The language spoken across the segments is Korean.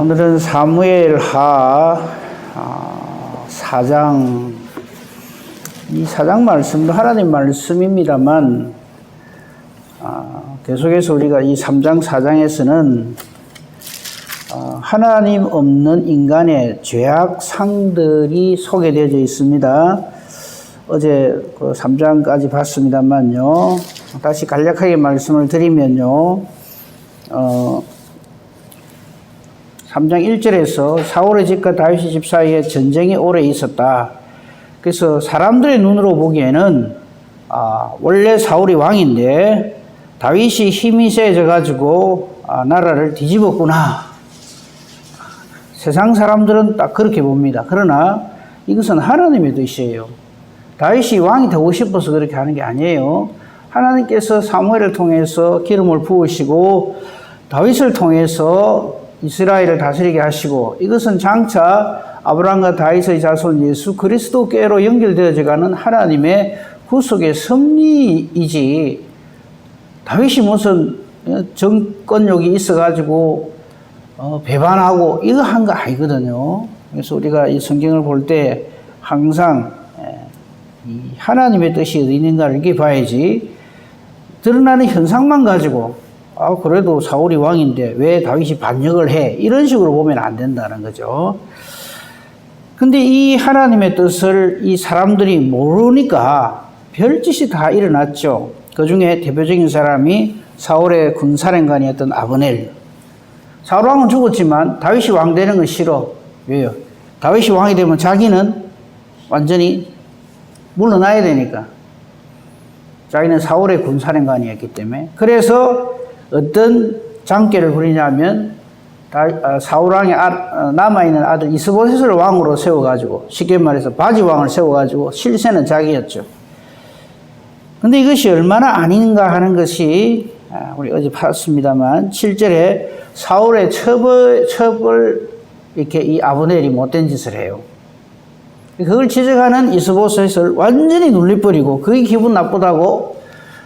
오늘은 사무엘하 4장, 이 4장 말씀도 하나님 말씀입니다만 계속해서 우리가 이 3장 4장에서는 하나님 없는 인간의 죄악상들이 소개되어져 있습니다. 어제 그 3장까지 봤습니다만요. 다시 간략하게 말씀을 드리면요. 3장 1절에서 사울의 집과 다윗의 집 사이에 전쟁이 오래 있었다. 그래서 사람들의 눈으로 보기에는 원래 사울이 왕인데 다윗이 힘이 세져 가지고 나라를 뒤집었구나. 세상 사람들은 딱 그렇게 봅니다. 그러나 이것은 하나님의 뜻이에요. 다윗이 왕이 되고 싶어서 그렇게 하는 게 아니에요. 하나님께서 사무엘을 통해서 기름을 부으시고 다윗을 통해서 이스라엘을 다스리게 하시고, 이것은 장차 아브라함과 다윗의 자손 예수 그리스도께로 연결되어져 가는 하나님의 구속의 섭리이지, 다윗이 무슨 정권욕이 있어가지고 배반하고 이거 한 거 아니거든요. 그래서 우리가 이 성경을 볼 때 항상 이 하나님의 뜻이 어디 있는가를 이렇게 봐야지, 드러나는 현상만 가지고 그래도 사울이 왕인데 왜 다윗이 반역을 해? 이런 식으로 보면 안 된다는 거죠. 근데 이 하나님의 뜻을 이 사람들이 모르니까 별짓이 다 일어났죠. 그 중에 대표적인 사람이 사울의 군사령관이었던 아브넬. 사울 왕은 죽었지만 다윗이 왕 되는 건 싫어. 왜요? 다윗이 왕이 되면 자기는 완전히 물러나야 되니까. 자기는 사울의 군사령관이었기 때문에. 그래서 어떤 장계를 부리냐면 사울왕의 남아있는 아들 이스보셋을 왕으로 세워가지고, 쉽게 말해서 바지왕을 세워가지고 실세는 자기였죠. 근데 이것이 얼마나 아닌가 하는 것이 우리 어제 봤습니다만 7절에 사울의 첩을 이렇게 이 아브넬이 못된 짓을 해요. 그걸 지적하는 이스보셋을 완전히 눌리버리고 그게 기분 나쁘다고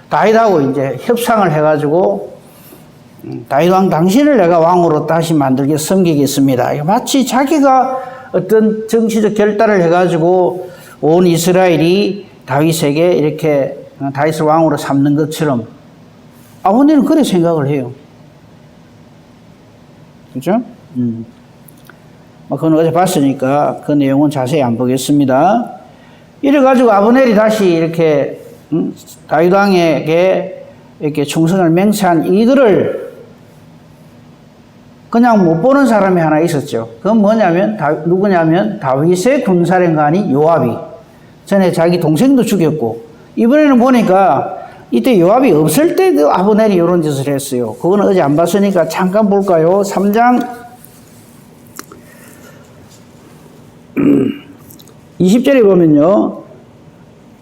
다윗하고 이제 협상을 해가지고, 다윗 왕 당신을 내가 왕으로 다시 만들게 섬기겠습니다. 마치 자기가 어떤 정치적 결단을 해가지고 온 이스라엘이 다윗에게 이렇게 다윗을 왕으로 삼는 것처럼 아버님은 그렇게 생각을 해요. 그렇죠? 그건 어제 봤으니까 그 내용은 자세히 안 보겠습니다. 이래가지고 아브넬이 다시 이렇게 다윗 왕에게 이렇게 충성을 맹세한 이들을 그냥 못 보는 사람이 하나 있었죠. 그건 뭐냐면 누구냐면 다윗의 군사령관이 요압이. 전에 자기 동생도 죽였고, 이번에는 보니까 이때 요압이 없을 때도 아브넬이 이런 짓을 했어요. 그건 어제 안 봤으니까 잠깐 볼까요? 3장 20절에 보면요,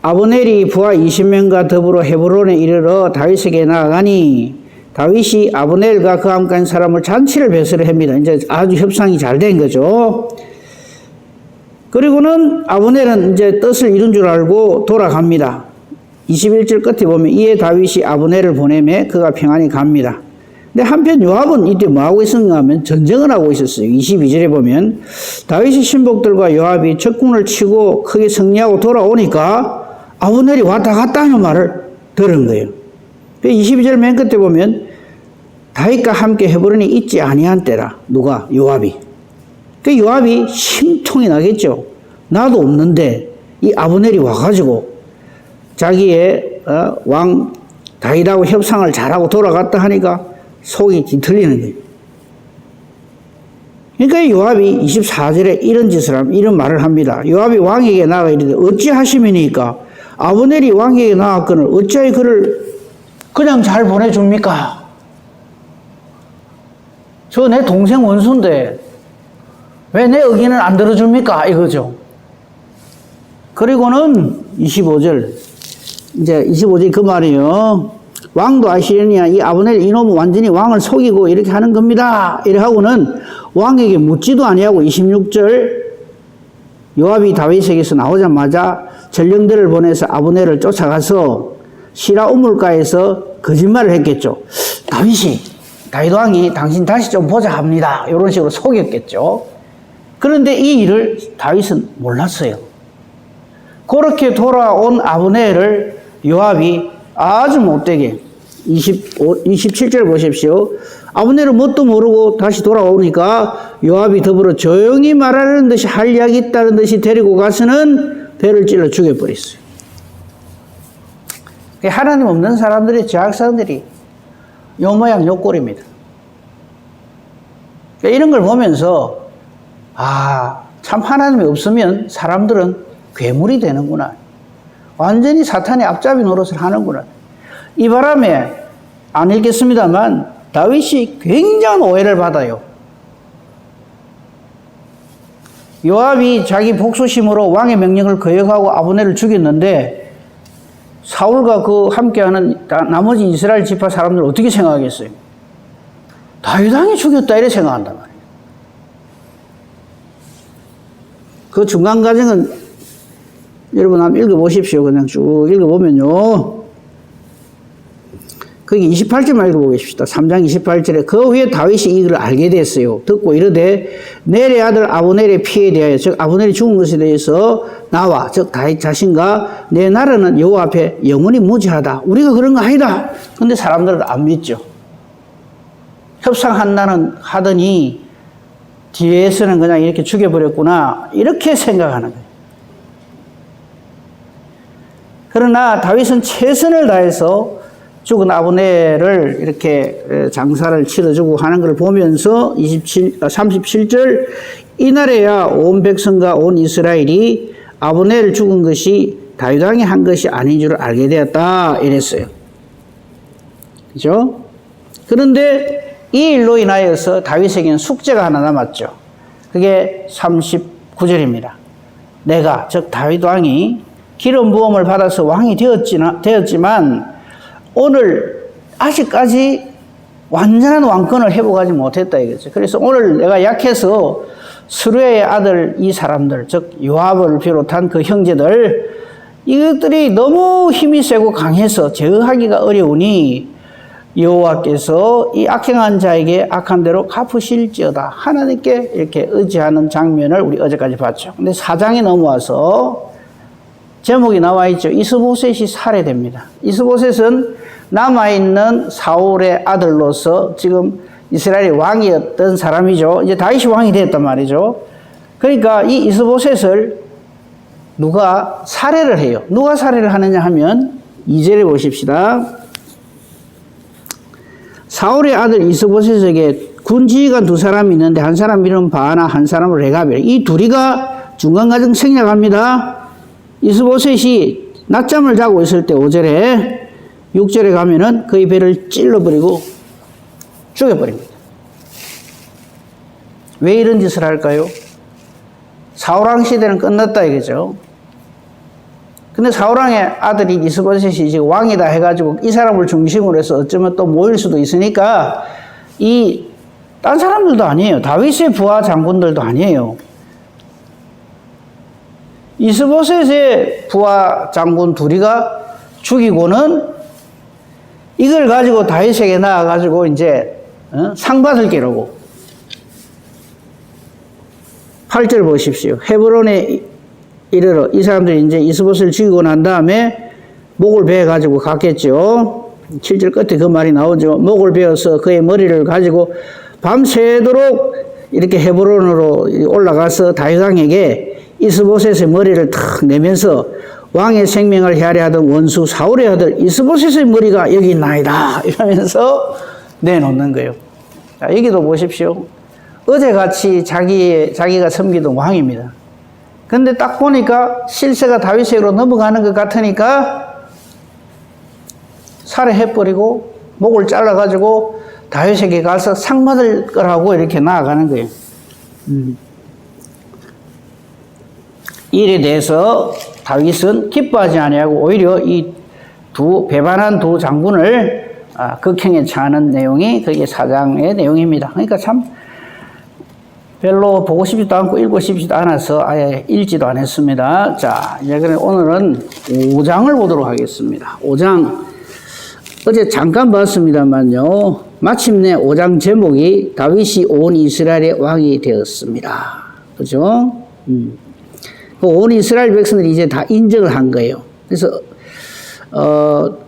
아브넬이 부하 20명과 더불어 헤브론에 이르러 다윗에게 나아가니 다윗이 아브넬과 그와 함께 한 사람을 잔치를 배설을 합니다. 이제 아주 협상이 잘 된 거죠. 그리고는 아브넬은 이제 뜻을 이룬 줄 알고 돌아갑니다. 21절 끝에 보면 이에 다윗이 아브넬을 보내매 그가 평안히 갑니다. 근데 한편 요압은 이때 뭐하고 있었는가 하면 전쟁을 하고 있었어요. 22절에 보면 다윗의 신복들과 요압이 적군을 치고 크게 승리하고 돌아오니까 아브넬이 왔다 갔다 하는 말을 들은 거예요. 22절 맨 끝에 보면 다윗과 함께 헤브론이 있지 아니한 때라. 누가? 요압이. 그 요압이 심통이 나겠죠. 나도 없는데 이 아브넬이 와가지고 자기의 왕 다윗하고 협상을 잘하고 돌아갔다 하니까 속이 뒤틀리는 거예요. 그러니까 요압이 24절에 이런 짓을 하면 이런 말을 합니다. 요압이 왕에게 나아가 이르되 어찌하심이니까 아브넬이 왕에게 나아갔거늘 어찌하여 그를 그냥 잘 보내줍니까? 저 내 동생 원수인데 왜 내 의견을 안 들어줍니까? 이거죠. 그리고는 25절, 이제 25절 그 말이에요. 왕도 아시려니와 이 아브넬 이놈은 완전히 왕을 속이고 이렇게 하는 겁니다. 이래 하고는 왕에게 묻지도 아니하고 26절 요압이 다윗에게서 나오자마자 전령들을 보내서 아브넬을 쫓아가서 시라 우물가에서 거짓말을 했겠죠. 다윗이 다윗 왕이 당신 다시 좀 보자 합니다. 이런 식으로 속였겠죠. 그런데 이 일을 다윗은 몰랐어요. 그렇게 돌아온 아브넬을 요압이 아주 못되게 27절 보십시오. 아브넬은 뭣도 모르고 다시 돌아오니까 요압이 더불어 조용히 말하려는 듯이 할 이야기 있다는 듯이 데리고 가서는 배를 찔러 죽여버렸어요. 하나님 없는 사람들의 제약사들이 요 모양 요 꼴입니다. 이런 걸 보면서 참 하나님이 없으면 사람들은 괴물이 되는구나. 완전히 사탄의 앞잡이 노릇을 하는구나. 이 바람에 안 읽겠습니다만 다윗이 굉장한 오해를 받아요. 요압이 자기 복수심으로 왕의 명령을 거역하고 아브넬을 죽였는데 사울과 그 함께하는 나머지 이스라엘 지파 사람들은 어떻게 생각하겠어요? 다윗 왕이 죽였다 이렇게 생각한단 말이에요. 그 중간 과정은 여러분 한번 읽어보십시오. 그냥 쭉 읽어보면요. 거기 28절만 읽어보겠습니다. 3장 28절에 그 후에 다윗이 이걸 알게 됐어요. 듣고 이르되 넬의 아들 아브넬의 피에 대하여 즉 아브넬이 죽은 것에 대해서 나와 즉 다윗 자신과 내 나라는 여호와 앞에 영원히 무죄하다. 우리가 그런 거 아니다. 근데 사람들은 안 믿죠. 협상한다는 하더니 뒤에서는 그냥 이렇게 죽여버렸구나 이렇게 생각하는 거예요. 그러나 다윗은 최선을 다해서 죽은 아브넬을 이렇게 장사를 치러주고 하는 걸 보면서 37절 이날에야 온 백성과 온 이스라엘이 아브넬을 죽은 것이 다윗 왕이 한 것이 아닌 줄을 알게 되었다 이랬어요. 그죠? 그런데 이 일로 인하여서 다윗에게는 숙제가 하나 남았죠. 그게 39절입니다. 내가 즉 다윗 왕이 기름 부음을 받아서 왕이 되었지만 오늘 아직까지 완전한 왕권을 회복하지 못했다 이거죠. 그래서 오늘 내가 약해서 스루야의 아들 이 사람들 즉 요압을 비롯한 그 형제들 이것들이 너무 힘이 세고 강해서 제어하기가 어려우니 여호와께서 이 악행한 자에게 악한 대로 갚으실지어다. 하나님께 이렇게 의지하는 장면을 우리 어제까지 봤죠. 근데 4장에 넘어와서 제목이 나와 있죠. 이스보셋이 살해됩니다. 이스보셋은 남아있는 사울의 아들로서 지금 이스라엘의 왕이었던 사람이죠. 이제 다윗이 왕이 됐단 말이죠. 그러니까 이 이스보셋을 누가 살해를 해요. 누가 살해를 하느냐 하면 2절에 보십시다. 사울의 아들 이스보셋에게 군지휘관 두 사람이 있는데 한 사람 이름 바하나 한 사람은 레갑이라. 이 둘이가 중간과정 생략합니다. 이스보셋이 낮잠을 자고 있을 때 5절에 6절에 가면은 그의 배를 찔러버리고 죽여버립니다. 왜 이런 짓을 할까요? 사울왕 시대는 끝났다 이거죠. 근데 사울왕의 아들이 이스보셋이 지금 왕이다 해가지고 이 사람을 중심으로 해서 어쩌면 또 모일 수도 있으니까 딴 사람들도 아니에요. 다윗의 부하 장군들도 아니에요. 이스보셋의 부하 장군 둘이가 죽이고는 이걸 가지고 다윗에게 나와가지고 이제 상 받을 게라고. 8절 보십시오. 헤브론에 이르러 이 사람들이 이제 이스보셋을 죽이고 난 다음에 목을 베어 가지고 갔겠죠. 7절 끝에 그 말이 나오죠. 목을 베어서 그의 머리를 가지고 밤새도록 이렇게 헤브론으로 올라가서 다윗 왕에게 이스보셋의 머리를 탁 내면서 왕의 생명을 해하려하던 원수 사울의 아들 이스보셋의 머리가 여기 있나이다 이러면서 내놓는 거예요. 자, 여기도 보십시오. 어제같이 자기가 섬기던 왕입니다. 근데 딱 보니까 실세가 다윗에게로 넘어가는 것 같으니까 살해해버리고 목을 잘라가지고 다윗에게 가서 상 받을 거라고 이렇게 나아가는 거예요. 이 일에 대해서 다윗은 기뻐하지 아니하고 오히려 이 배반한 두 장군을 극형에 처하는 내용이 그게 4장의 내용입니다. 그러니까 참 별로 보고 싶지도 않고 읽고 싶지도 않아서 아예 읽지도 않았습니다. 자, 이제 그럼 오늘은 5장을 보도록 하겠습니다. 5장 어제 잠깐 봤습니다만요. 마침내 5장 제목이 다윗이 온 이스라엘의 왕이 되었습니다. 그죠? 온 이스라엘 백성들이 이제 다 인정을 한 거예요. 그래서,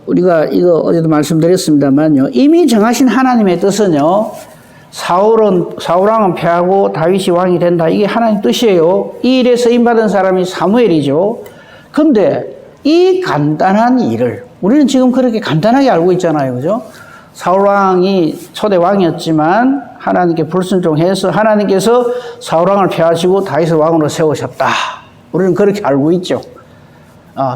우리가 이거 어제도 말씀드렸습니다만요. 이미 정하신 하나님의 뜻은요. 사울왕은 패하고 다윗이 왕이 된다. 이게 하나님 뜻이에요. 이 일에 쓰임받은 사람이 사무엘이죠. 근데 이 간단한 일을, 우리는 지금 그렇게 간단하게 알고 있잖아요. 그죠? 사울왕이 초대 왕이었지만 하나님께 불순종해서 하나님께서 사울왕을 패하시고 다윗을 왕으로 세우셨다. 우리는 그렇게 알고 있죠.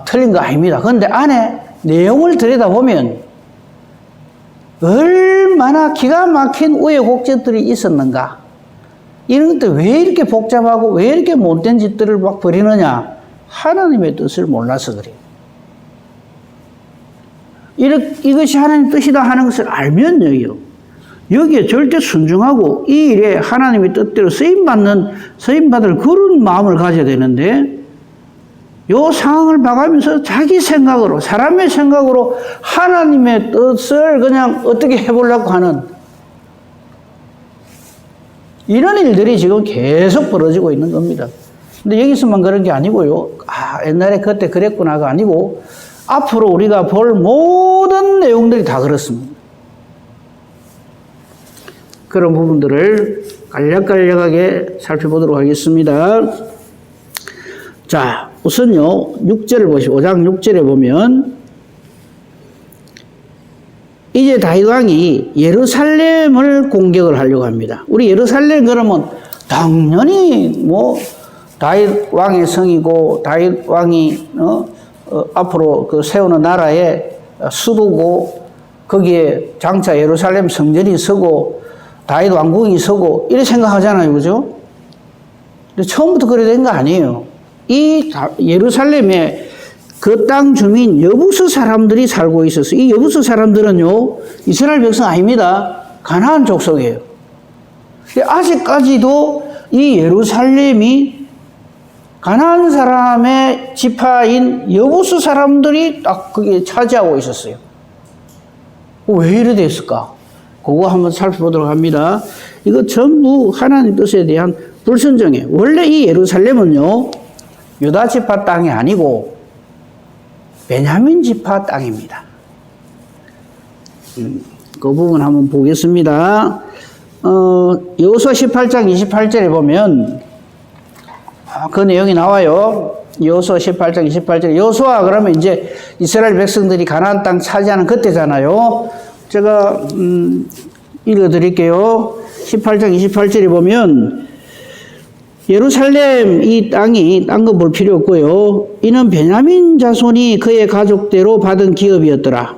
틀린 거 아닙니다. 그런데 안에 내용을 들여다보면 얼마나 기가 막힌 우여곡절들이 있었는가. 이런 것들 왜 이렇게 복잡하고 왜 이렇게 못된 짓들을 막 벌이느냐. 하나님의 뜻을 몰라서 그래요. 이것이 하나님 뜻이다 하는 것을 알면요. 여기에 절대 순종하고 이 일에 하나님의 뜻대로 쓰임받을 그런 마음을 가져야 되는데 요 상황을 봐가면서 자기 생각으로, 사람의 생각으로 하나님의 뜻을 그냥 어떻게 해보려고 하는 이런 일들이 지금 계속 벌어지고 있는 겁니다. 근데 여기서만 그런 게 아니고요. 옛날에 그때 그랬구나가 아니고 앞으로 우리가 볼 모든 내용들이 다 그렇습니다. 그런 부분들을 간략간략하게 살펴보도록 하겠습니다. 자, 우선요, 6절을 보시고, 5장 6절에 보면, 이제 다윗 왕이 예루살렘을 공격을 하려고 합니다. 우리 예루살렘 그러면 당연히 다윗 왕의 성이고, 다윗 왕이, 앞으로 그 세우는 나라의 수도고, 거기에 장차 예루살렘 성전이 서고, 다윗 왕궁이 서고, 이렇게 생각하잖아요. 그죠? 근데 처음부터 그래 된 거 아니에요. 이 예루살렘에 그 땅 주민 여부수 사람들이 살고 있었어요. 이 여부수 사람들은요, 이스라엘 백성 아닙니다. 가나안 족속이에요. 아직까지도 이 예루살렘이 가나안 사람의 지파인 여부수 사람들이 딱 거기에 차지하고 있었어요. 왜 이래 됐을까? 그거 한번 살펴보도록 합니다. 이거 전부 하나님 뜻에 대한 불순종이에요. 원래 이 예루살렘은요, 유다 지파 땅이 아니고 베냐민 지파 땅입니다. 그 부분 한번 보겠습니다. 여호수아 18장 28절에 보면 그 내용이 나와요. 여호수아 18장 28절에 여호수아 그러면 이제 이스라엘 백성들이 가나안 땅 차지하는 그때잖아요. 제가 읽어드릴게요. 18장 28절에 보면 예루살렘 이 땅이 딴 거 볼 필요 없고요. 이는 베냐민 자손이 그의 가족대로 받은 기업이었더라.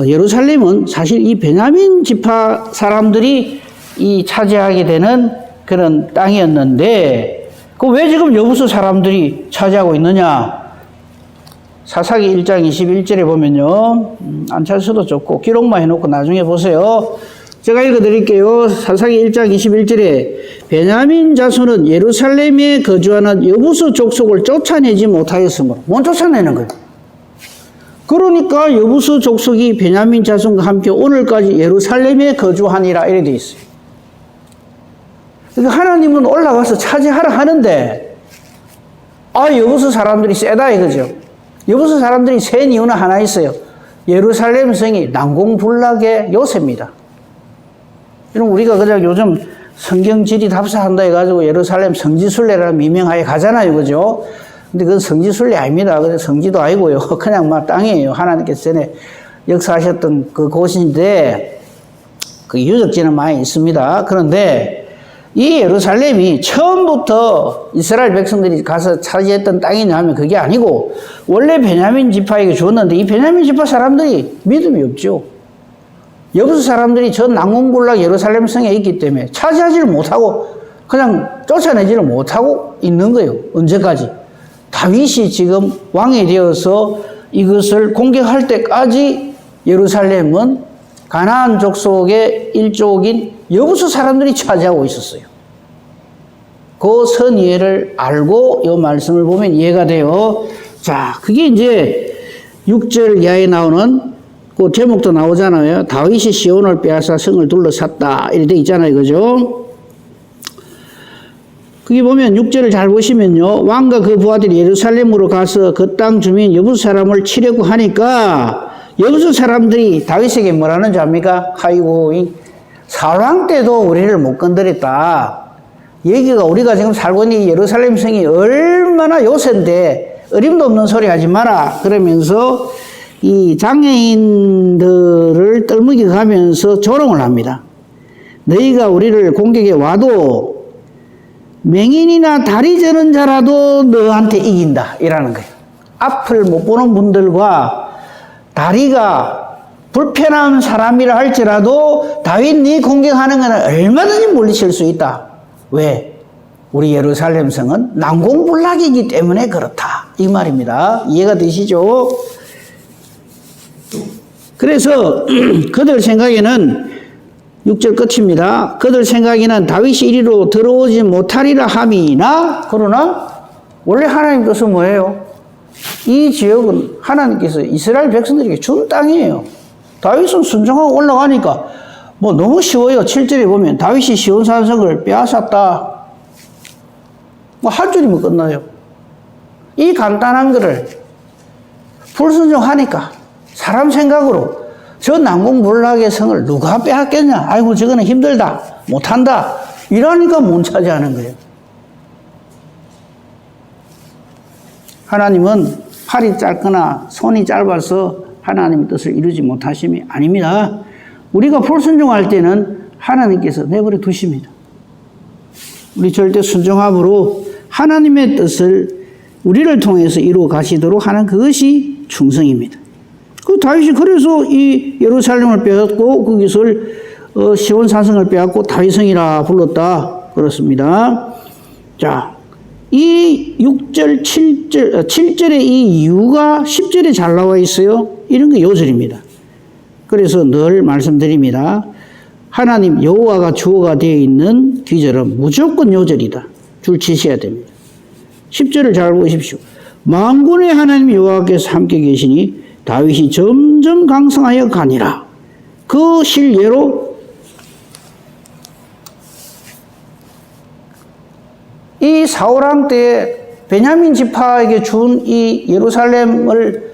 예루살렘은 사실 이 베냐민 지파 사람들이 이 차지하게 되는 그런 땅이었는데 그 왜 지금 여부수 사람들이 차지하고 있느냐? 사사기 1장 21절에 보면요. 안 찾으셔도 좋고 기록만 해놓고 나중에 보세요. 제가 읽어드릴게요. 사사기 1장 21절에 베냐민 자손은 예루살렘에 거주하는 여부수 족속을 쫓아내지 못하였으므로 못 쫓아내는 거예요. 그러니까 여부수 족속이 베냐민 자손과 함께 오늘까지 예루살렘에 거주하니라 이래 돼 있어요. 그러니까 하나님은 올라가서 차지하라 하는데 여부수 사람들이 세다 이거죠. 여부수 사람들이 센 이유는 하나 있어요. 예루살렘 성이 난공불락의 요새입니다. 이런 우리가 그냥 요즘 성경지리 답사한다 해가지고 예루살렘 성지순례라는 미명하에 가잖아요. 그죠? 근데 그건 성지순례 아닙니다. 그냥 성지도 아니고요. 그냥 막 땅이에요. 하나님께서 전에 역사하셨던 그 곳인데, 그 유적지는 많이 있습니다. 그런데 이 예루살렘이 처음부터 이스라엘 백성들이 가서 차지했던 땅이냐 하면 그게 아니고, 원래 베냐민 지파에게 줬는데 이 베냐민 지파 사람들이 믿음이 없죠. 여부수 사람들이 전 난공불락 예루살렘 성에 있기 때문에 차지하지를 못하고 그냥 쫓아내지를 못하고 있는 거예요. 언제까지? 다윗이 지금 왕이 되어서 이것을 공격할 때까지 예루살렘은 가나안 족속의 일족인 여부수 사람들이 차지하고 있었어요. 그 선이해를 알고 이 말씀을 보면 이해가 돼요. 자, 그게 이제 6절 이하에 나오는 그 제목도 나오잖아요. 다윗이 시온을 빼앗아 성을 둘러쌌다. 이렇게 돼 있잖아요. 그죠? 거기 보면 6절을 잘 보시면요. 왕과 그 부하들이 예루살렘으로 가서 그 땅 주민 여부 사람을 치려고 하니까 여부 사람들이 다윗에게 뭐라는 줄 압니까? 아이고, 사울왕 때도 우리를 못 건드렸다. 여기가 우리가 지금 살고 있는 이 예루살렘 성이 얼마나 요새인데 어림도 없는 소리 하지 마라. 그러면서 이 장애인들을 떨무게 가면서 조롱을 합니다. 너희가 우리를 공격해 와도 맹인이나 다리 저는 자라도 너한테 이긴다. 이라는 거예요. 앞을 못 보는 분들과 다리가 불편한 사람이라 할지라도 다윗 네 공격하는 것은 얼마든지 물리칠 수 있다. 왜? 우리 예루살렘 성은 난공불락이기 때문에 그렇다. 이 말입니다. 이해가 되시죠? 그래서 그들 생각에는 6절 끝입니다. 그들 생각에는 다윗이 이리로 들어오지 못하리라 함이나 그러나 원래 하나님 뜻은 뭐예요? 이 지역은 하나님께서 이스라엘 백성들에게 준 땅이에요. 다윗은 순종하고 올라가니까 뭐 너무 쉬워요. 7절에 보면 다윗이 시온 산성을 빼앗았다. 뭐 할 줄이면 끝나요. 이 간단한 거를 불순종하니까 사람 생각으로 저 난공불락의 성을 누가 빼앗겠냐? 아이고 저거는 힘들다. 못한다. 이러니까 못 차지하는 거예요. 하나님은 팔이 짧거나 손이 짧아서 하나님의 뜻을 이루지 못하심이 아닙니다. 우리가 불순종할 때는 하나님께서 내버려 두십니다. 우리 절대 순종함으로 하나님의 뜻을 우리를 통해서 이루어 가시도록 하는 그것이 충성입니다. 그 다윗이 그래서 이 예루살렘을 빼앗고 거기서를 시온 산성을 빼앗고 다윗성이라 불렀다. 그렇습니다. 자, 이 6절, 7절의 이 이유가 10절에 잘 나와 있어요. 이런 게 요절입니다. 그래서 늘 말씀드립니다. 하나님 여호와가 주어가 되어 있는 귀절은 무조건 요절이다. 줄 치셔야 됩니다. 10절을 잘 보십시오. 만군의 하나님 여호와께서 함께 계시니 다윗이 점점 강성하여 가니라. 그 실례로 이 사울왕 때 베냐민 지파에게 준 이 예루살렘을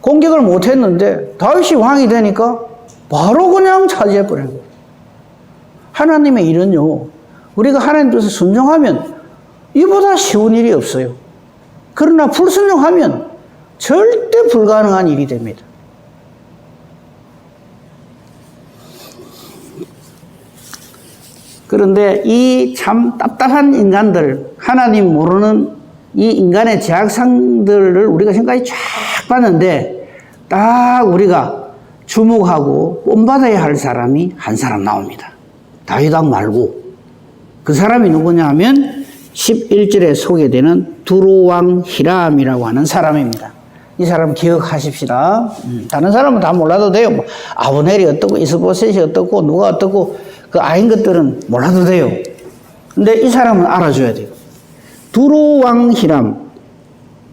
공격을 못했는데 다윗이 왕이 되니까 바로 그냥 차지해버린 거예요. 하나님의 일은요, 우리가 하나님 뜻에 순종하면 이보다 쉬운 일이 없어요. 그러나 불순종하면 절대 불가능한 일이 됩니다. 그런데 이 참 답답한 인간들, 하나님 모르는 이 인간의 제약상들을 우리가 지금까지 쫙 봤는데 딱 우리가 주목하고 본받아야 할 사람이 한 사람 나옵니다. 다윗왕 말고. 그 사람이 누구냐 하면 11절에 소개되는 두로왕 히람이라고 하는 사람입니다. 이 사람 기억하십시다. 다른 사람은 다 몰라도 돼요. 뭐 아브넬이 어떻고 이스보셋이 어떻고 누가 어떻고 그 아닌 것들은 몰라도 돼요. 근데 이 사람은 알아줘야 돼요. 두로왕 히람,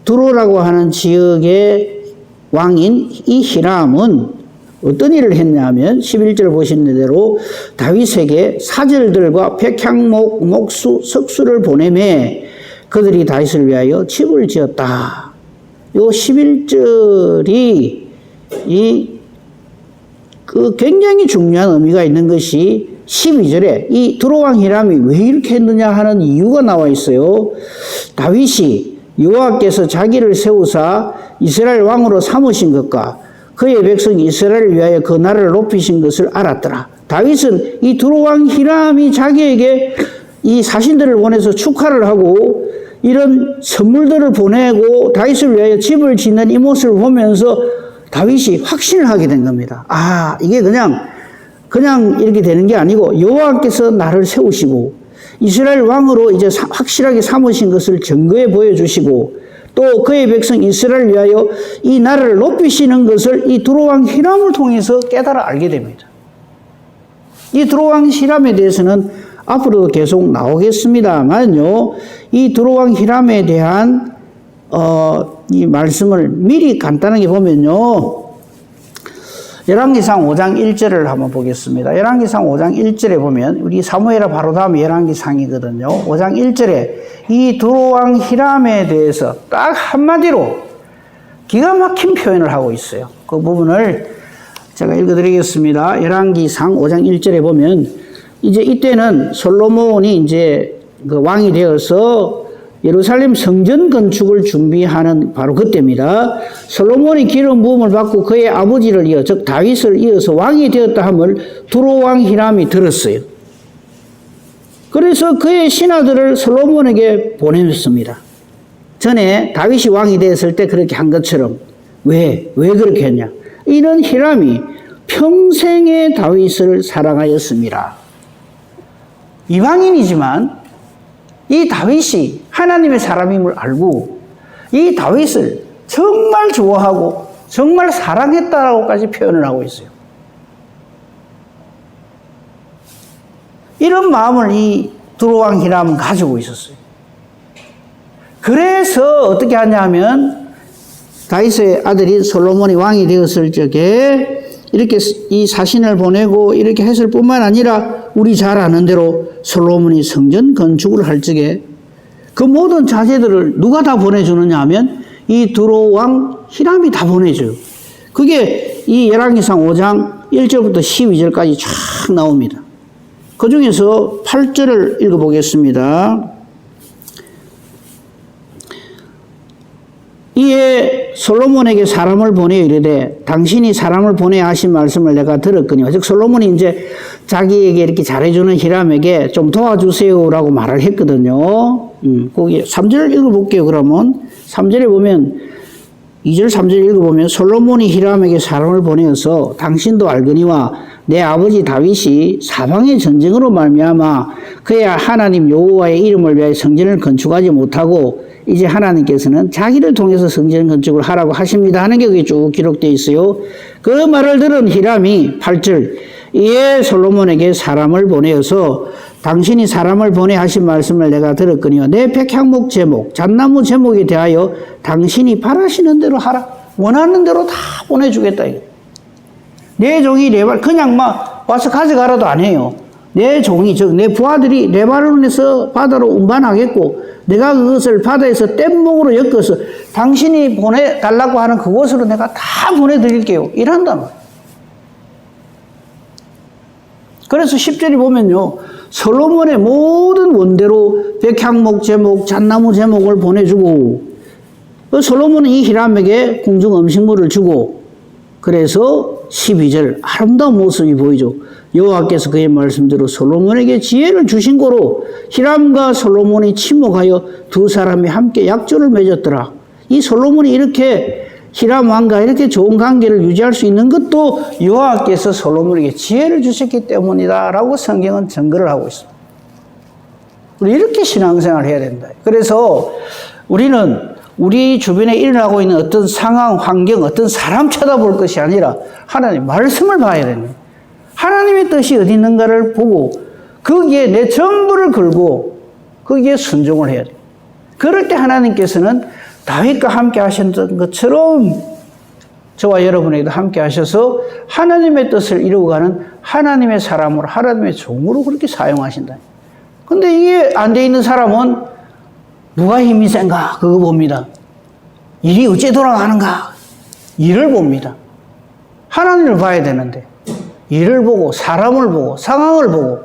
두로라고 하는 지역의 왕인 이 히람은 어떤 일을 했냐면 11절 보시는 대로 다윗에게 사절들과 백향목, 목수, 석수를 보내매 그들이 다윗을 위하여 집을 지었다. 요 11절이 그 굉장히 중요한 의미가 있는 것이 12절에 이 두로왕 히람이 왜 이렇게 했느냐 하는 이유가 나와 있어요. 다윗이 여호와께서 자기를 세우사 이스라엘 왕으로 삼으신 것과 그의 백성 이스라엘을 위하여 그 나라를 높이신 것을 알았더라. 다윗은 이 두로왕 히람이 자기에게 이 사신들을 보내서 축하를 하고 이런 선물들을 보내고 다윗을 위하여 집을 짓는 이 모습을 보면서 다윗이 확신을 하게 된 겁니다. 아, 이게 그냥 이렇게 되는 게 아니고 여호와께서 나를 세우시고 이스라엘 왕으로 이제 확실하게 삼으신 것을 증거해 보여주시고 또 그의 백성 이스라엘을 위하여 이 나라를 높이시는 것을 이 두로왕 히람을 통해서 깨달아 알게 됩니다. 이 두로왕 히람에 대해서는 앞으로도 계속 나오겠습니다만요. 이 두로왕 히람에 대한 이 말씀을 미리 간단하게 보면요. 열왕기상 5장 1절을 한번 보겠습니다. 열왕기상 5장 1절에 보면 우리 사무엘하 바로 다음에 열왕기상이거든요. 5장 1절에 이 두로왕 히람에 대해서 딱 한마디로 기가 막힌 표현을 하고 있어요. 그 부분을 제가 읽어드리겠습니다. 열왕기상 5장 1절에 보면 이제 이때는 솔로몬이 이제 그 왕이 되어서 예루살렘 성전 건축을 준비하는 바로 그때입니다. 솔로몬이 기름 부음을 받고 그의 아버지를 이어 즉 다윗을 이어서 왕이 되었다 함을 두로왕 히람이 들었어요. 그래서 그의 신하들을 솔로몬에게 보내줬습니다. 전에 다윗이 왕이 되었을 때 그렇게 한 것처럼 왜 그렇게 했냐? 이는 히람이 평생의 다윗을 사랑하였습니다. 이방인이지만 이 다윗이 하나님의 사람임을 알고 이 다윗을 정말 좋아하고 정말 사랑했다라고까지 표현을 하고 있어요. 이런 마음을 이 두로왕 히람은 가지고 있었어요. 그래서 어떻게 하냐면 다윗의 아들이 솔로몬이 왕이 되었을 적에 이렇게 이 사신을 보내고 이렇게 했을 뿐만 아니라 우리 잘 아는 대로 솔로몬이 성전 건축을 할 적에 그 모든 자재들을 누가 다 보내주느냐 하면 이 두로왕 히람이 다 보내줘요. 그게 이 열왕기상 5장 1절부터 12절까지 쫙 나옵니다. 그 중에서 8절을 읽어보겠습니다. 이에 솔로몬에게 사람을 보내어 이르되 당신이 사람을 보내야 하신 말씀을 내가 들었거니와 즉 솔로몬이 이제 자기에게 이렇게 잘해주는 히람에게 좀 도와주세요라고 말을 했거든요. 거기 3절 읽어볼게요. 그러면 3절에 보면 2절 3절 읽어보면 솔로몬이 히람에게 사람을 보내어서 당신도 알거니와 내 아버지 다윗이 사방의 전쟁으로 말미암아 그의 하나님 여호와의 이름을 위하여 성전을 건축하지 못하고 이제 하나님께서는 자기를 통해서 성전 건축을 하라고 하십니다 하는 게 그게 쭉 기록되어 있어요. 그 말을 들은 히람이 8절 이에 솔로몬에게 사람을 보내어서 당신이 사람을 보내 하신 말씀을 내가 들었거니와 내 백향목 제목 잣나무 제목에 대하여 당신이 바라시는 대로 하라. 원하는 대로 다 보내주겠다. 내 종이 레발 그냥 막 와서 가져가라도 안 해요. 내 종이 즉 내 부하들이 레바논에서 바다로 운반하겠고 내가 그것을 바다에서 뗏목으로 엮어서 당신이 보내달라고 하는 그곳으로 내가 다 보내드릴게요. 이란단 말이에요. 그래서 10절이 보면요. 솔로몬의 모든 원대로 백향목 제목, 잣나무 제목을 보내주고 솔로몬은 이 히람에게 궁중 음식물을 주고 그래서 12절 아름다운 모습이 보이죠. 여호와께서 그의 말씀대로 솔로몬에게 지혜를 주신 거로 히람과 솔로몬이 친목하여 두 사람이 함께 약조를 맺었더라. 이 솔로몬이 이렇게 히람 왕과 이렇게 좋은 관계를 유지할 수 있는 것도 여호와께서 솔로몬에게 지혜를 주셨기 때문이다 라고 성경은 증거를 하고 있습니다. 우리 이렇게 신앙생활을 해야 된다. 그래서 우리는 우리 주변에 일어나고 있는 어떤 상황, 환경, 어떤 사람 쳐다볼 것이 아니라 하나님 말씀을 봐야 됩니다. 하나님의 뜻이 어디 있는가를 보고 거기에 내 전부를 걸고 거기에 순종을 해야 돼요. 그럴 때 하나님께서는 다윗과 함께 하셨던 것처럼 저와 여러분에게도 함께 하셔서 하나님의 뜻을 이루어가는 하나님의 사람으로 하나님의 종으로 그렇게 사용하신다. 근데 이게 안 돼 있는 사람은 누가 힘이 센가 그거 봅니다. 일이 어째 돌아가는가 일을 봅니다. 하나님을 봐야 되는데 일을 보고 사람을 보고 상황을 보고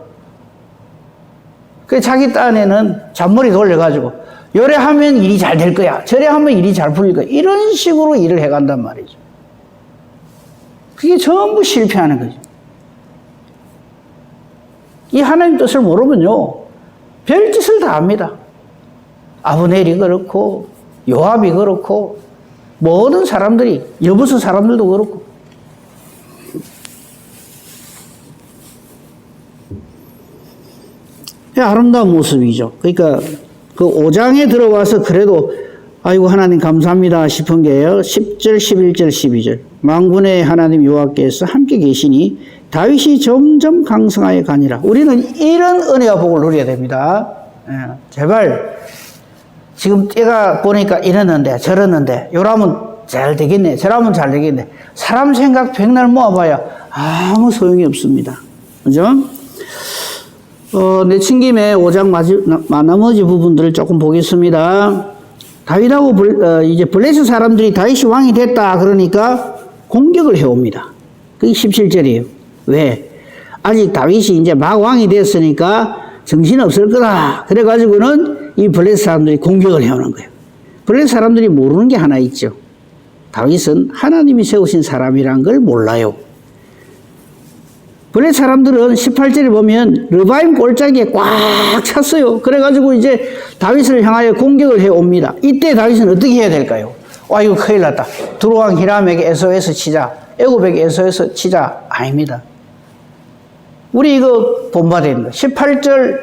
그 자기 딴에는 잔머리 돌려가지고 요래 하면 일이 잘 될 거야 저래 하면 일이 잘 풀릴 거야 이런 식으로 일을 해간단 말이죠. 그게 전부 실패하는 거죠. 이 하나님 뜻을 모르면요 별짓을 다 합니다. 아브넬이 그렇고 요압이 그렇고 모든 사람들이 여부수 사람들도 그렇고 아름다운 모습이죠. 그러니까 그 5장에 들어와서 그래도 아이고 하나님 감사합니다 싶은 게요. 10절, 11절, 12절 만군의 하나님 여호와께서 함께 계시니 다윗이 점점 강성하여 가니라. 우리는 이런 은혜와 복을 누려야 됩니다. 제발 지금 때가 보니까 이랬는데 저랬는데 요러면 잘 되겠네. 저라면 잘 되겠네. 사람 생각 백날 모아봐야 아무 소용이 없습니다. 그죠? 내친 김에 5장 나머지 부분들을 조금 보겠습니다. 다윗하고 이제 블레셋 사람들이 다윗이 왕이 됐다 그러니까 공격을 해옵니다. 그게 17절이에요. 왜? 아직 다윗이 이제 막 왕이 됐으니까 정신없을 거다. 그래가지고는 이 블레셋 사람들이 공격을 해오는 거예요. 블레셋 사람들이 모르는 게 하나 있죠. 다윗은 하나님이 세우신 사람이란 걸 몰라요. 블레셋 사람들은 18절에 보면 르바임 골짜기에 꽉 찼어요. 그래가지고 이제 다윗을 향하여 공격을 해옵니다. 이때 다윗은 어떻게 해야 될까요? 와, 이거 큰일 났다. 두로왕 히람에게 SOS 치자. 애굽에게 SOS 치자. 아닙니다. 우리 이거 본받아야 18절,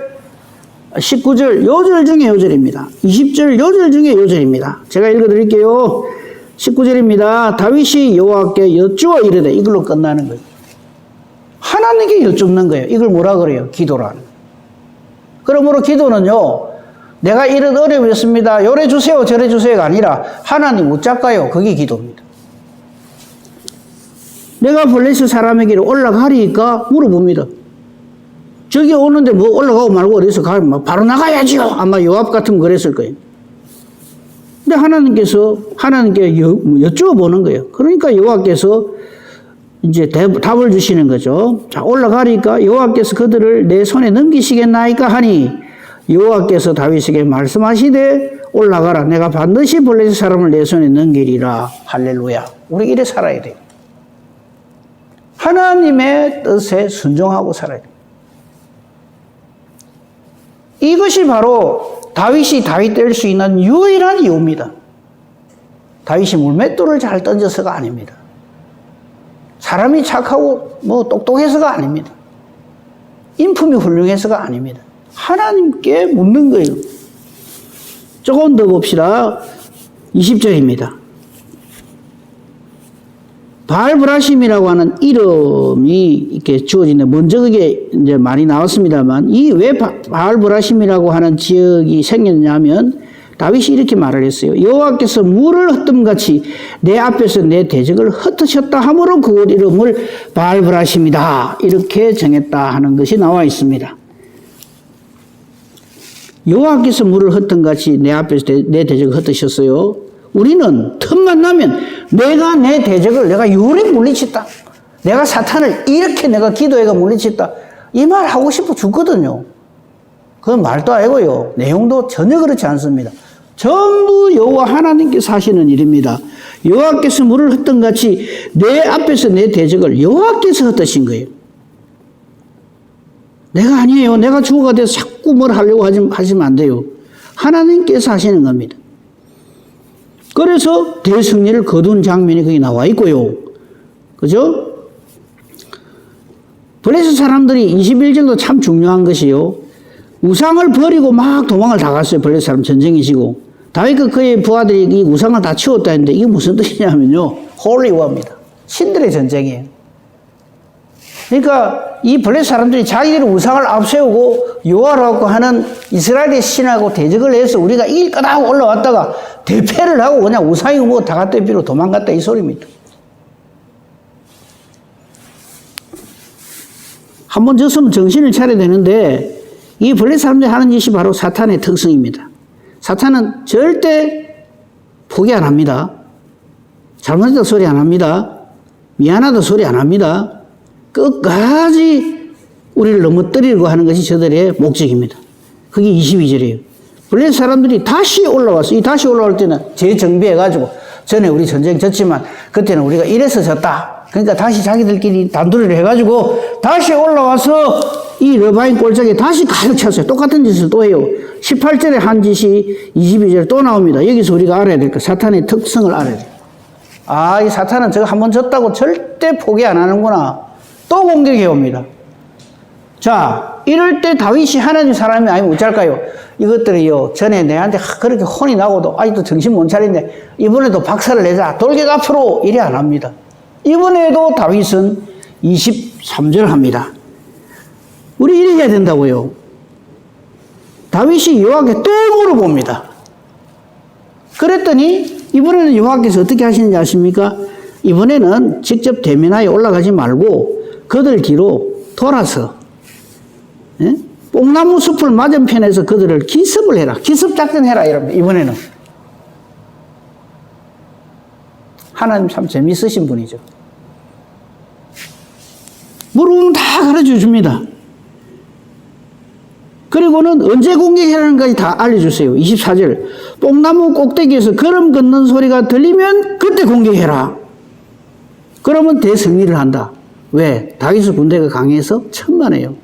19절 요절 중에 요절입니다. 20절 요절 중에 요절입니다. 제가 읽어드릴게요. 19절입니다. 다윗이 여호와께 여쭈어 이르되, 이걸로 끝나는 거예요. 하나님께 여쭙는 거예요. 이걸 뭐라 그래요? 기도라는. 그러므로 기도는요, 내가 이런 어려움이 있습니다. 요래 주세요, 저래 주세요가 아니라 하나님 어쩔까요? 그게 기도입니다. 내가 블레셋 사람에게 올라가리까 물어봅니다. 저기 오는데 뭐 올라가고 말고 어디서 가면 바로 나가야지요. 아마 요압 같으면 그랬을 거예요. 근데 하나님께 여쭈어보는 거예요. 그러니까 여호와께서 이제 답을 주시는 거죠. 자, 올라가니까 여호와께서 그들을 내 손에 넘기시겠나이까 하니 여호와께서 다윗에게 말씀하시되 올라가라. 내가 반드시 블레셋 사람을 내 손에 넘기리라. 할렐루야. 우리 이래 살아야 돼요. 하나님의 뜻에 순종하고 살아야 돼요. 이것이 바로 다윗이 다윗 될 수 있는 유일한 이유입니다. 다윗이 물맷돌을 잘 던져서가 아닙니다. 사람이 착하고 뭐 똑똑해서가 아닙니다. 인품이 훌륭해서가 아닙니다. 하나님께 묻는 거예요. 조금 더 봅시다. 20절입니다. 바알브라심이라고 하는 이름이 이렇게 주어지는데, 먼저 그게 이제 많이 나왔습니다만, 이 왜 바알브라심이라고 하는 지역이 생겼냐면, 다윗이 이렇게 말을 했어요. 여호와께서 물을 흩음같이 내 앞에서 내 대적을 흩으셨다 하므로 그곳 이름을 바알브라심이다. 이렇게 정했다 하는 것이 나와 있습니다. 여호와께서 물을 흩음같이 내 앞에서 내 대적을 흩으셨어요. 우리는 틈만 나면 내가 내 대적을 내가 유리 물리쳤다. 내가 사탄을 이렇게 내가 기도해가 물리쳤다. 이 말 하고 싶어 죽거든요. 그건 말도 아니고요. 내용도 전혀 그렇지 않습니다. 전부 여호와 하나님께서 하시는 일입니다. 여호와께서 물을 흩던같이 내 앞에서 내 대적을 여호와께서 흩으신 거예요. 내가 아니에요. 내가 주어가 돼서 자꾸 뭘 하려고 하시면 안 돼요. 하나님께서 하시는 겁니다. 그래서 대승리를 거둔 장면이 거기 나와 있고요. 그죠? 블레셋 사람들이 21절도 참 중요한 것이요. 우상을 버리고 막 도망을 다 갔어요. 블레셋 사람 전쟁이시고. 다윗과 그의 부하들이 이 우상을 다 치웠다 했는데 이게 무슨 뜻이냐면요. 홀리워입니다. 신들의 전쟁이에요. 그러니까 이 블레셋 사람들이 자기들의 우상을 앞세우고 여호와라고 하는 이스라엘의 신하고 대적을 해서 우리가 이길 거다 하고 올라왔다가 대패를 하고 그냥 우상이고 뭐 다 갖다 비로 도망갔다 이 소리입니다. 한번 졌으면 정신을 차려야 되는데 이 블레셋 사람들이 하는 짓이 바로 사탄의 특성입니다. 사탄은 절대 포기 안 합니다. 잘못했다 소리 안 합니다. 미안하다 소리 안 합니다. 끝까지 우리를 넘어뜨리려고 하는 것이 저들의 목적입니다. 그게 22절이에요. 블레셋 사람들이 다시 올라왔어요. 이 다시 올라올 때는 재정비해가지고 전에 우리 전쟁 졌지만 그때는 우리가 이래서 졌다. 그러니까 다시 자기들끼리 단둘이를 해가지고 다시 올라와서 이 르바임 골짜기에 다시 가득 찼어요. 똑같은 짓을 또 해요. 18절에 한 짓이 22절에 또 나옵니다. 여기서 우리가 알아야 될 것, 사탄의 특성을 알아야 돼요. 아, 이 사탄은 저거 한번 졌다고 절대 포기 안 하는구나. 또 공격해 옵니다. 자, 이럴 때 다윗이 하나님 사람이 아니면 어쩔까요? 이것들이요, 전에 내한테 그렇게 혼이 나고도 아직도 정신 못 차린데 이번에도 박살을 내자. 돌격 앞으로 이래 안 합니다. 이번에도 다윗은 23절 합니다. 우리 이래 해야 된다고요. 다윗이 여호와께 또 물어봅니다. 그랬더니 이번에는 여호와께서 어떻게 하시는지 아십니까? 이번에는 직접 대면하에 올라가지 말고 그들 뒤로 돌아서 뽕나무 숲을 맞은편에서 그들을 기습을 해라. 기습 작전해라. 이럽니다. 이번에는. 하나님 참 재미있으신 분이죠. 물어보면 다 가르쳐 줍니다. 그리고는 언제 공격하라는 것까지 다 알려주세요. 24절. 뽕나무 꼭대기에서 걸음 걷는 소리가 들리면 그때 공격해라. 그러면 대승리를 한다. 왜? 다윗의 군대가 강해서 천만에요.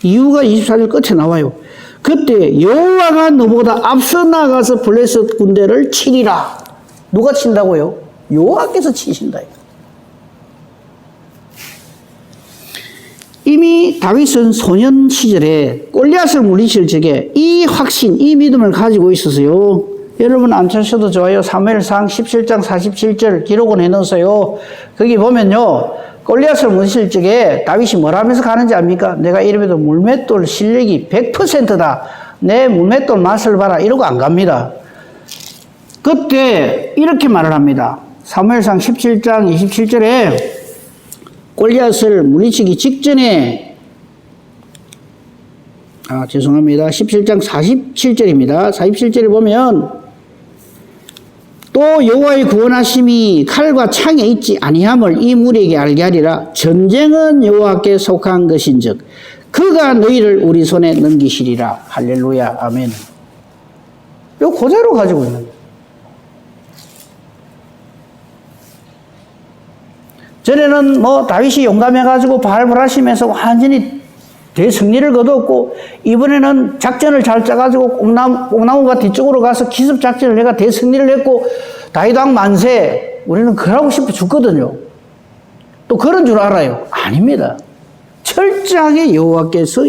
이유가 24절 끝에 나와요. 그때 여호와가 너보다 앞서 나가서 블레셋 군대를 치리라. 누가 친다고요? 여호와께서 치신다. 이미 다윗은 소년 시절에 골리앗을 물리칠 적에 이 확신, 이 믿음을 가지고 있었어요. 여러분 안 찾으셔도 좋아요. 사무엘상 17장 47절 기록은 해놓으세요. 거기 보면요. 골리앗을 물리칠 적에 다윗이 뭘 하면서 가는지 압니까? 내가 이름에도 물맷돌 실력이 100%다. 내 물맷돌 맛을 봐라. 이러고 안 갑니다. 그때 이렇게 말을 합니다. 사무엘상 17장 27절에 골리앗을 물리치기 직전에 죄송합니다. 17장 47절입니다. 47절에 보면 또 여호와의 구원하심이 칼과 창에 있지 아니함을 이 무리에게 알게 하리라. 전쟁은 여호와께 속한 것인즉 그가 너희를 우리 손에 넘기시리라. 할렐루야. 아멘. 이거 그대로 가지고 있는 거예요. 전에는 다윗이 용감해가지고 발발하시면서 완전히 대승리를 거뒀고, 이번에는 작전을 잘 짜가지고 뽕나무가 뒤쪽으로 가서 기습 작전을 해가 대승리를 했고, 다윗왕 만세. 우리는 그러고 싶어 죽거든요. 또 그런 줄 알아요. 아닙니다. 철저하게 여호와께서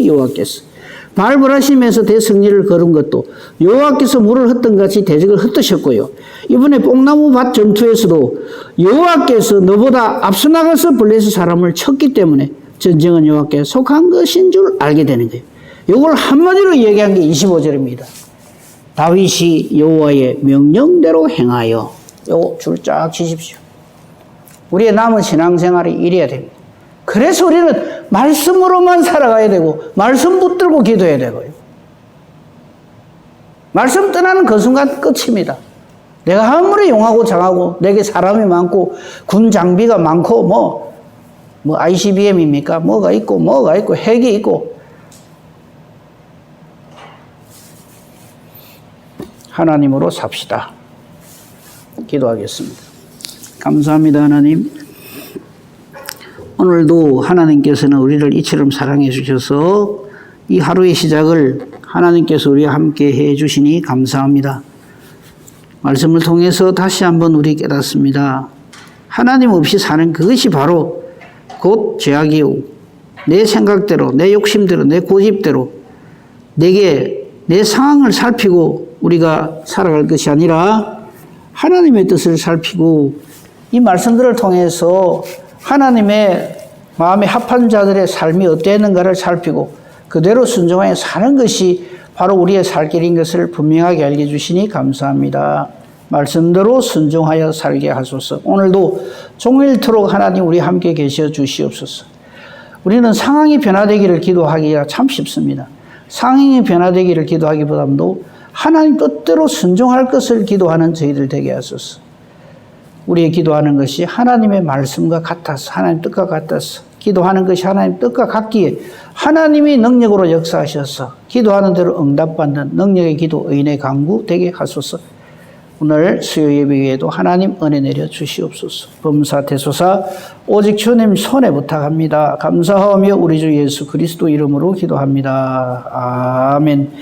발발하시면서 대승리를 거둔 것도 여호와께서 물을 흩던 같이 대적을 흩으셨고요. 이번에 뽕나무 밭 전투에서도 여호와께서 너보다 앞서 나가서 블레셋 사람을 쳤기 때문에 전쟁은 여호와께 속한 것인 줄 알게 되는 거예요. 이걸 한마디로 얘기한 게 25절입니다. 다윗이 여호와의 명령대로 행하여. 요거 줄 쫙 치십시오. 우리의 남은 신앙생활이 이래야 됩니다. 그래서 우리는 말씀으로만 살아가야 되고 말씀 붙들고 기도해야 되고요. 말씀 떠나는 그 순간 끝입니다. 내가 아무리 용하고 장하고 내게 사람이 많고 군 장비가 많고 뭐 ICBM입니까? 뭐가 있고 핵이 있고 하나님으로 삽시다. 기도하겠습니다. 감사합니다. 하나님. 오늘도 하나님께서는 우리를 이처럼 사랑해 주셔서 이 하루의 시작을 하나님께서 우리와 함께 해 주시니 감사합니다. 말씀을 통해서 다시 한번 우리 깨닫습니다. 하나님 없이 사는 그것이 바로 곧 죄악이요. 내 생각대로, 내 욕심대로, 내 고집대로 내게 내 상황을 살피고 우리가 살아갈 것이 아니라 하나님의 뜻을 살피고 이 말씀들을 통해서 하나님의 마음에 합한 자들의 삶이 어땠는가를 살피고 그대로 순종하여 사는 것이 바로 우리의 살 길인 것을 분명하게 알게 주시니 감사합니다. 말씀대로 순종하여 살게 하소서. 오늘도 종일토록 하나님 우리 함께 계셔 주시옵소서. 우리는 상황이 변화되기를 기도하기가 참 쉽습니다. 상황이 변화되기를 기도하기보다도 하나님 뜻대로 순종할 것을 기도하는 저희들 되게 하소서. 우리의 기도하는 것이 하나님의 말씀과 같아서 하나님 뜻과 같아서 기도하는 것이 하나님 뜻과 같기에 하나님이 능력으로 역사하셔서 기도하는 대로 응답받는 능력의 기도 의인의 강구 되게 하소서. 오늘 수요 예배에도 하나님 은혜 내려 주시옵소서. 범사대소사 오직 주님 손에 부탁합니다. 감사하며 우리 주 예수 그리스도 이름으로 기도합니다. 아멘.